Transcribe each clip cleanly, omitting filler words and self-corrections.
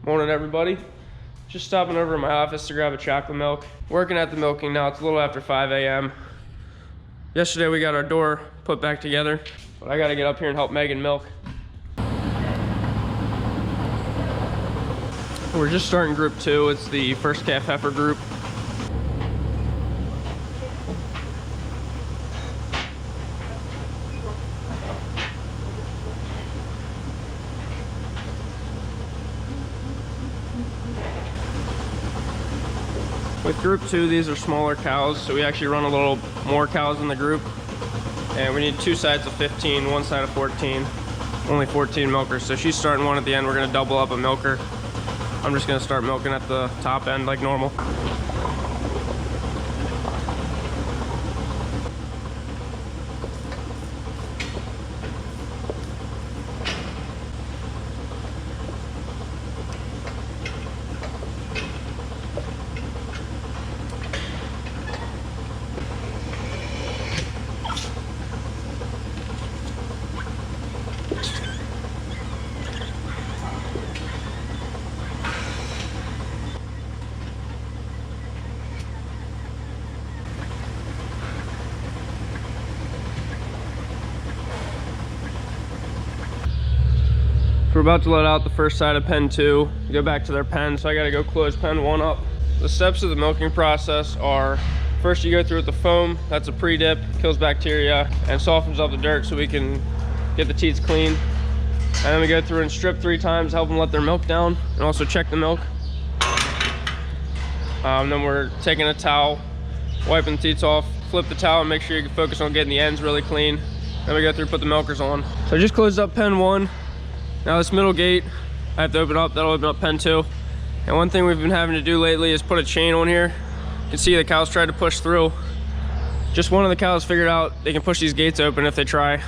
Morning, everybody. Just stopping over to my office to grab a chocolate milk. Working at the milking now. It's a little after 5 a.m. Yesterday we got our door put back together, but I gotta get up here and help Megan milk. We're just starting group 2. It's the first calf heifer group. With group 2, these are smaller cows, so we actually run a little more cows in the group. And we need 2 sides of 15, 1 side of 14. Only 14 milkers, so she's starting one at the end. We're gonna double up a milker. I'm just gonna start milking at the top end like normal. We're about to let out the first side of pen 2 to go back to their pen, so I gotta go close pen 1 up. The steps of the milking process are, first you go through with the foam. That's a pre-dip, kills bacteria and softens up the dirt so we can get the teats clean. And then we go through and strip 3 times, help them let their milk down, and also check the milk. Then we're taking a towel, wiping the teats off, flip the towel and make sure you can focus on getting the ends really clean. Then we go through and put the milkers on. So I just closed up pen 1. Now this middle gate, I have to open up. That'll open up pen 2. And one thing we've been having to do lately is put a chain on here. You can see the cows tried to push through. Just one of the cows figured out they can push these gates open if they try.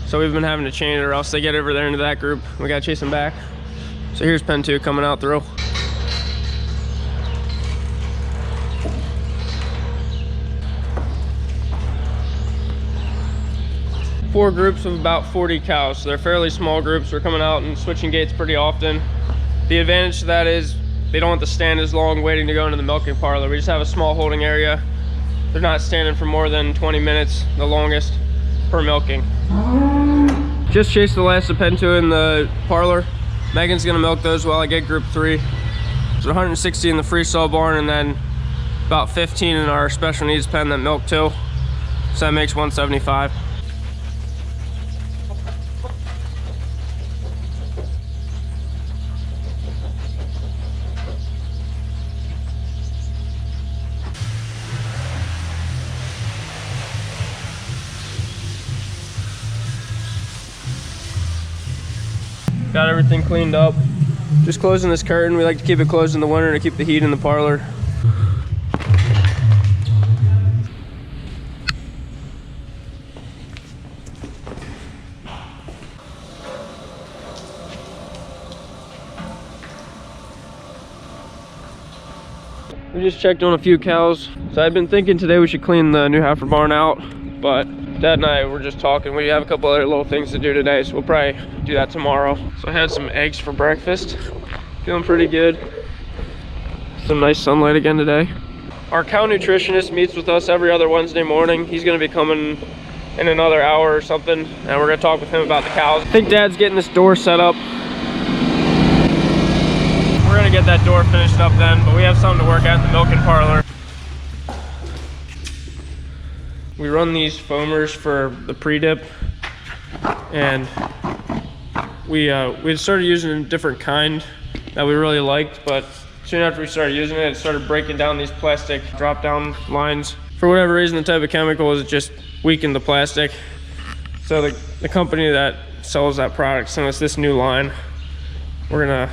So we've been having to chain it, or else they get over there into that group. We gotta chase them back. So here's pen 2 coming out through. Four groups of about 40 cows, so they're fairly small groups. We're coming out and switching gates pretty often. The advantage to that is they don't have to stand as long waiting to go into the milking parlor. We just have a small holding area. They're not standing for more than 20 minutes, the longest, per milking. Just chased the last of pen 2 in the parlor. Megan's gonna milk those while I get group 3. So 160 in the freestall barn, and then about 15 in our special needs pen that milk too. So that makes 175. Got everything cleaned up. Just closing this curtain. We like to keep it closed in the winter to keep the heat in the parlor. We just checked on a few cows. So I've been thinking today we should clean the new heifer barn out, but Dad and I were just talking. We have a couple other little things to do today, so we'll probably do that tomorrow. So I had some eggs for breakfast. Feeling pretty good. Some nice sunlight again today. Our cow nutritionist meets with us every other Wednesday morning. He's gonna be coming in another hour or something, and we're gonna talk with him about the cows. I think Dad's getting this door set up. We're gonna get that door finished up then, but we have something to work at in the milking parlor. We run these foamers for the pre-dip, and we started using a different kind that we really liked, but soon after we started using it, it started breaking down these plastic drop-down lines. For whatever reason, the type of chemical is just weakened the plastic. So the company that sells that product sent us this new line. We're gonna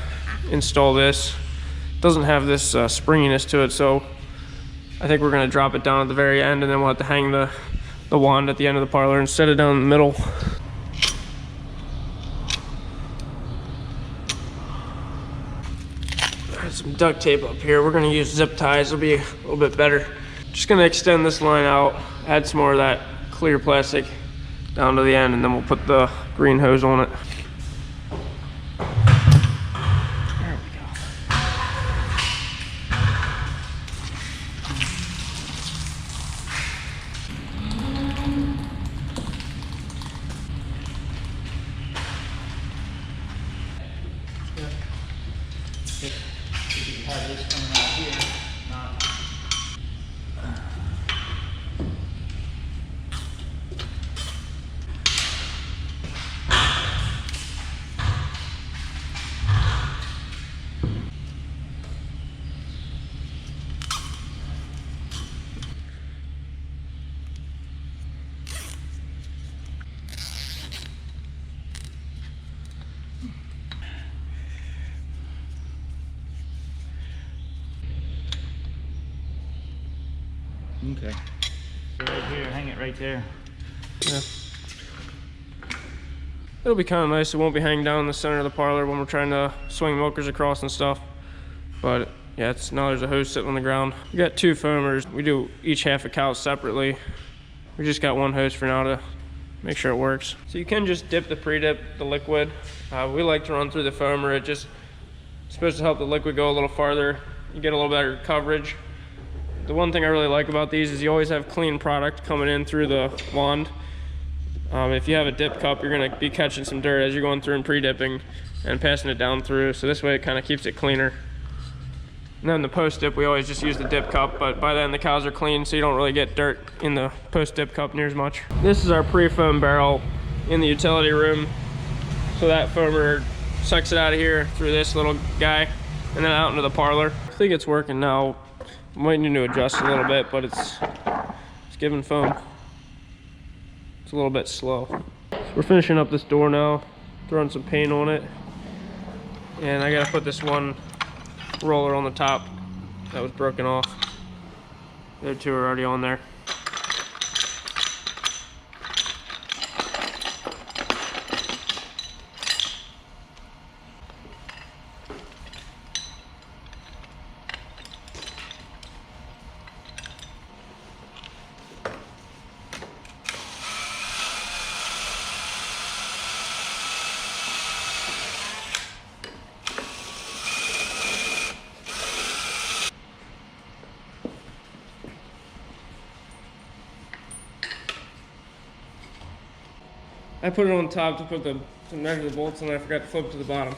install this. It doesn't have this springiness to it, so I think we're gonna drop it down at the very end, and then we'll have to hang the wand at the end of the parlor instead of down in the middle. Got some duct tape up here. We're gonna use zip ties. It'll be a little bit better. Just gonna extend this line out, add some more of that clear plastic down to the end, and then we'll put the green hose on it. There we go. Yeah. If you have this coming out here, not. Okay. So right here, hang it right there. Yeah. It'll be kind of nice. It won't be hanging down in the center of the parlor when we're trying to swing milkers across and stuff. But yeah, it's now there's a hose sitting on the ground. We got 2 foamers. We do each half a cow separately. We just got 1 hose for now to make sure it works. So you can just dip the pre-dip, the liquid. We like to run through the foamer. It just it's supposed to help the liquid go a little farther. You get a little better coverage. The one thing I really like about these is you always have clean product coming in through the wand. If you have a dip cup, you're gonna be catching some dirt as you're going through and pre-dipping and passing it down through. So this way it kind of keeps it cleaner. And then the post-dip, we always just use the dip cup, but by then the cows are clean, so you don't really get dirt in the post-dip cup near as much. This is our pre-foam barrel in the utility room. So that foamer sucks it out of here through this little guy and then out into the parlor. I think it's working now. Might need to adjust a little bit, but it's giving foam. It's a little bit slow. So we're finishing up this door now, throwing some paint on it. And I gotta put this one roller on the top that was broken off. The other 2 are already on there. I put it on top to measure the bolts, and I forgot to flip to the bottom.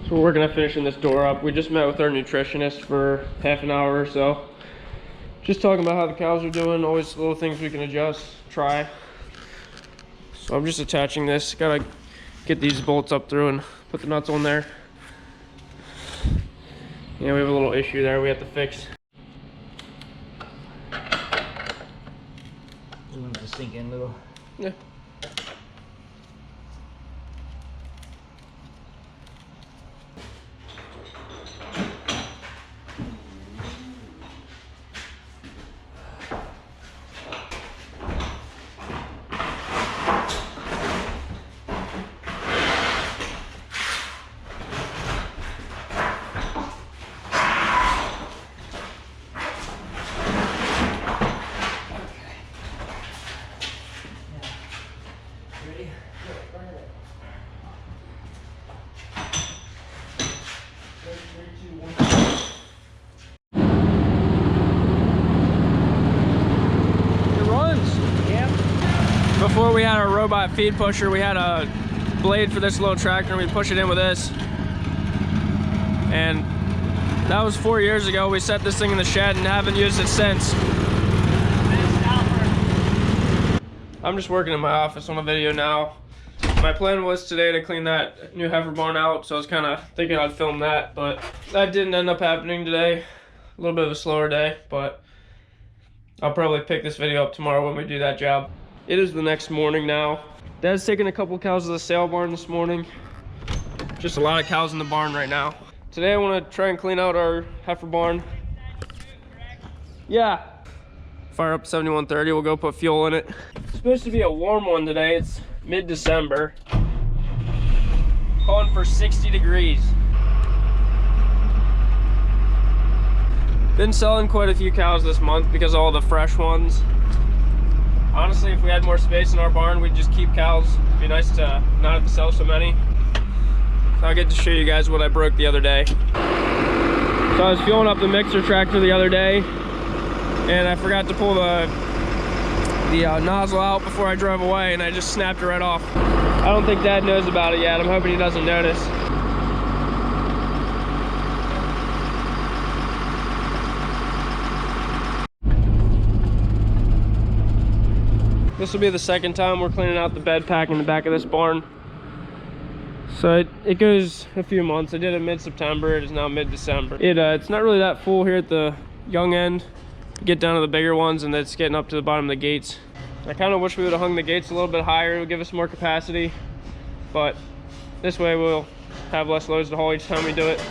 So we're working on finishing this door up. We just met with our nutritionist for half an hour or so. Just talking about how the cows are doing, always little things we can adjust, try. So I'm just attaching this. Gotta get these bolts up through and put the nuts on there. Yeah, we have a little issue there we have to fix. You want it to sink in a little? Yeah. Before we had our robot feed pusher, we had a blade for this little tractor, and we push it in with this. And that was 4 years ago. We set this thing in the shed and haven't used it since. I'm just working in my office on a video now. My plan was today to clean that new heifer barn out, so I was kind of thinking I'd film that, but that didn't end up happening today. A little bit of a slower day, but I'll probably pick this video up tomorrow when we do that job. It is the next morning now. Dad's taking a couple cows to the sale barn this morning. Just a lot of cows in the barn right now. Today I want to try and clean out our heifer barn. Yeah. Fire up 7130, we'll go put fuel in it. It's supposed to be a warm one today. It's mid-December. Calling for 60 degrees. Been selling quite a few cows this month because of all the fresh ones. Honestly, if we had more space in our barn, we'd just keep cows. It'd be nice to not have to sell so many. So I'll get to show you guys what I broke the other day. So I was fueling up the mixer tractor the other day, and I forgot to pull the nozzle out before I drove away, and I just snapped it right off. I don't think Dad knows about it yet. I'm hoping he doesn't notice. This will be the second time we're cleaning out the bed pack in the back of this barn. So it goes a few months. I did it mid-September. It is now mid-December. It's not really that full here at the young end. You get down to the bigger ones, and it's getting up to the bottom of the gates. I kind of wish we would have hung the gates a little bit higher. It would give us more capacity, but this way we'll have less loads to haul each time we do it.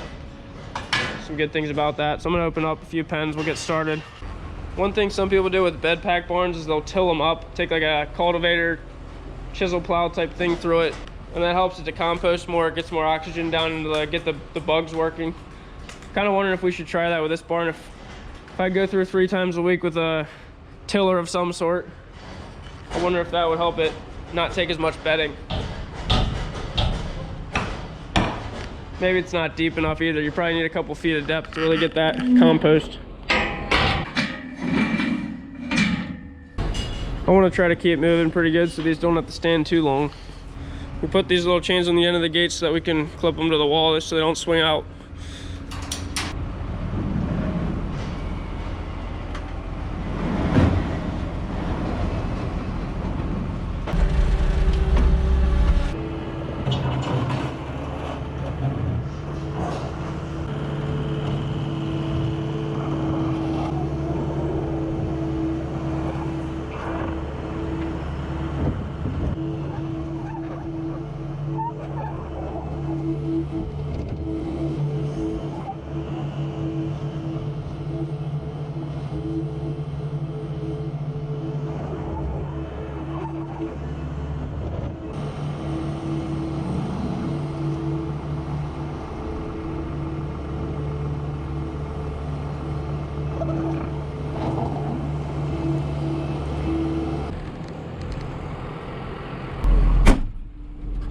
Some good things about that. So I'm gonna open up a few pens. We'll get started. One thing some people do with bed pack barns is they'll till them up, take like a cultivator, chisel plow type thing through it, and that helps it to compost more. It gets more oxygen down into get the bugs working. Kind of wondering if we should try that with this barn. If I go through 3 times a week with a tiller of some sort, I wonder if that would help it not take as much bedding. Maybe it's not deep enough either. You probably need a couple feet of depth to really get that compost. I want to try to keep moving pretty good so these don't have to stand too long. We put these little chains on the end of the gate so that we can clip them to the wall so they don't swing out.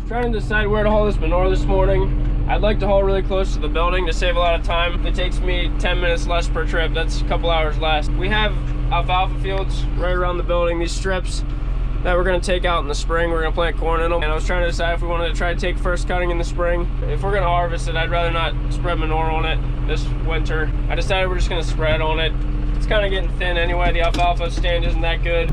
Trying to decide where to haul this manure this morning. I'd like to haul really close to the building to save a lot of time. It takes me 10 minutes less per trip. That's a couple hours less. We have alfalfa fields right around the building. These strips that we're going to take out in the spring, we're going to plant corn in them. And I was trying to decide if we wanted to try to take first cutting in the spring. If we're going to harvest it, I'd rather not spread manure on it this winter. I decided we're just going to spread on it. It's kind of getting thin anyway. The alfalfa stand isn't that good.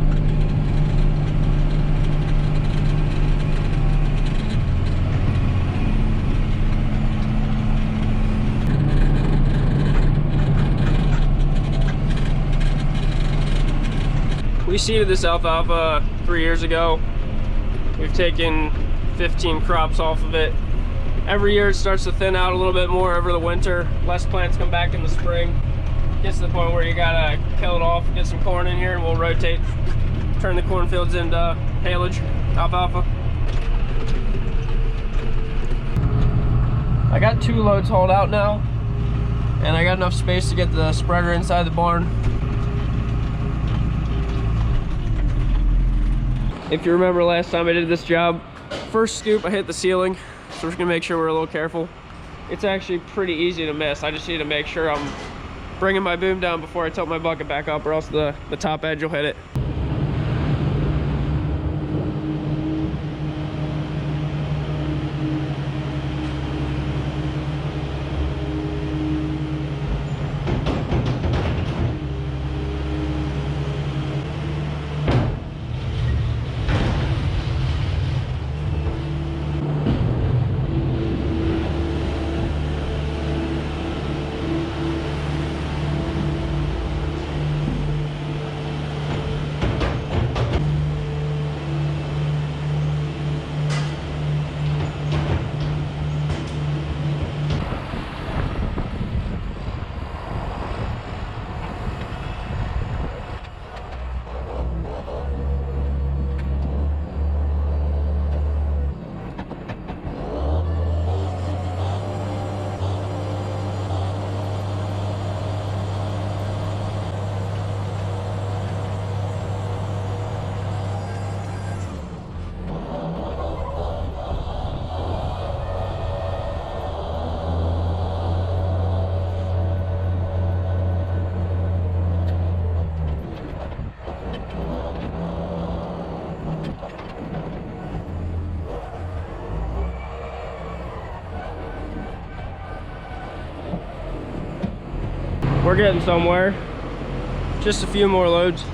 We seeded this alfalfa 3 years ago. We've taken 15 crops off of it. Every year it starts to thin out a little bit more over the winter. Less plants come back in the spring. Gets to the point where you gotta kill it off, get some corn in here, and we'll rotate, turn the cornfields into haylage, alfalfa. I got 2 loads hauled out now, and I got enough space to get the spreader inside the barn. If you remember last time I did this job, first scoop I hit the ceiling, so we're just gonna make sure we're a little careful. It's actually pretty easy to miss. I just need to make sure I'm bringing my boom down before I tilt my bucket back up, or else the top edge will hit it. we're getting somewhere. Just a few more loads.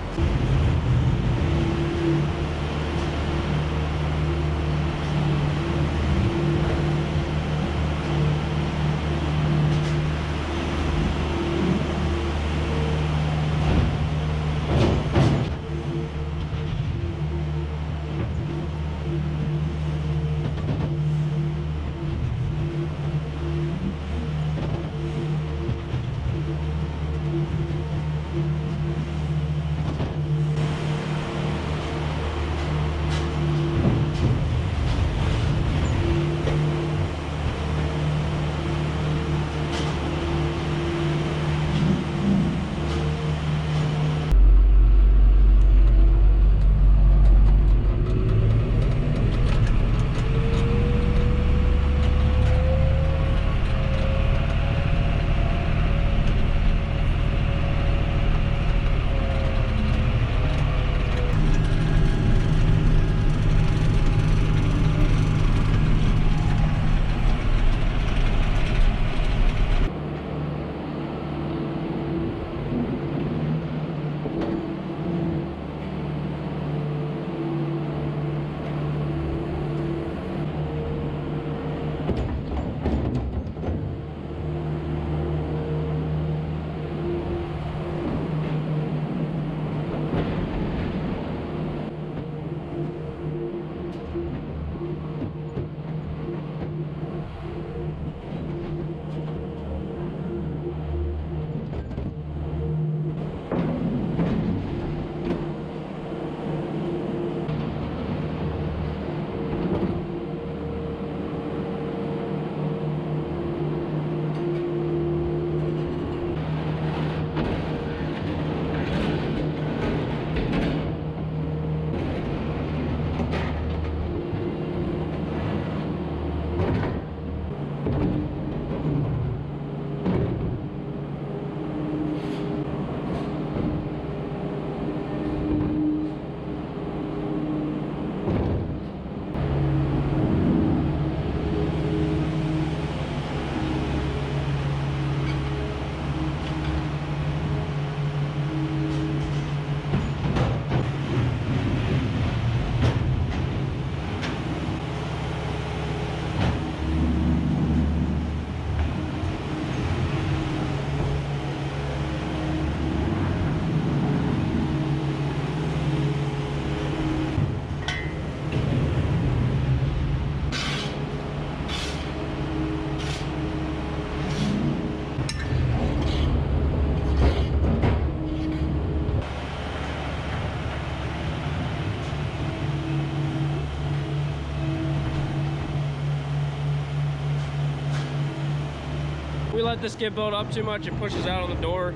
We let this get built up too much, it pushes out on the door.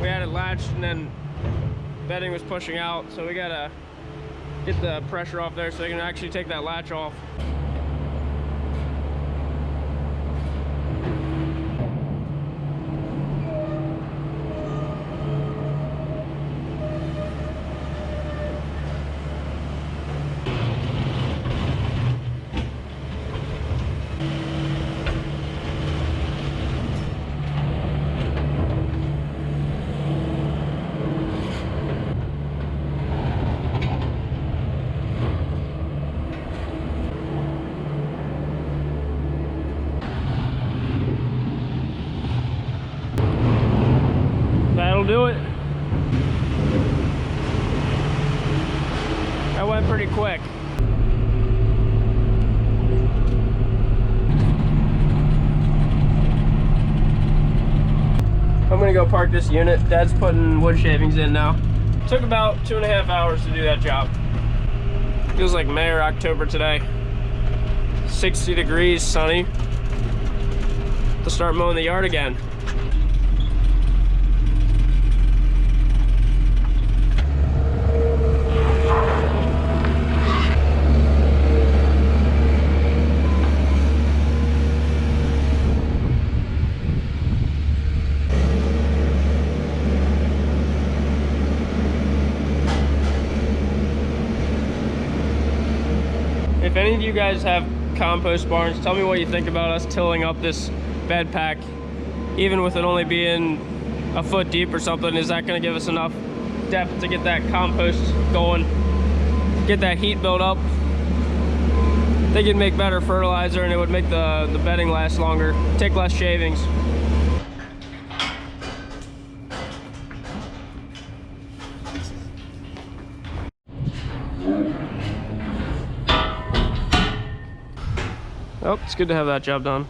We had it latched and then bedding was pushing out, so we gotta get the pressure off there so they can actually take that latch off. That'll do it. That went pretty quick. I'm gonna go park this unit. Dad's putting wood shavings in now. Took about 2.5 hours to do that job. Feels like May or October today. 60 degrees, sunny. To start mowing the yard again. If any of you guys have compost barns, tell me what you think about us tilling up this bed pack, even with it only being a foot deep or something. Is that going to give us enough depth to get that compost going, get that heat built up? I think it'd make better fertilizer, and it would make the bedding last longer, take less shavings. Oh, it's good to have that job done.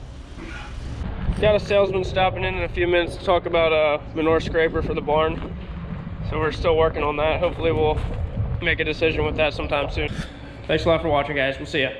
Got a salesman stopping in a few minutes to talk about a manure scraper for the barn. So we're still working on that. Hopefully we'll make a decision with that sometime soon. Thanks a lot for watching, guys. We'll see ya.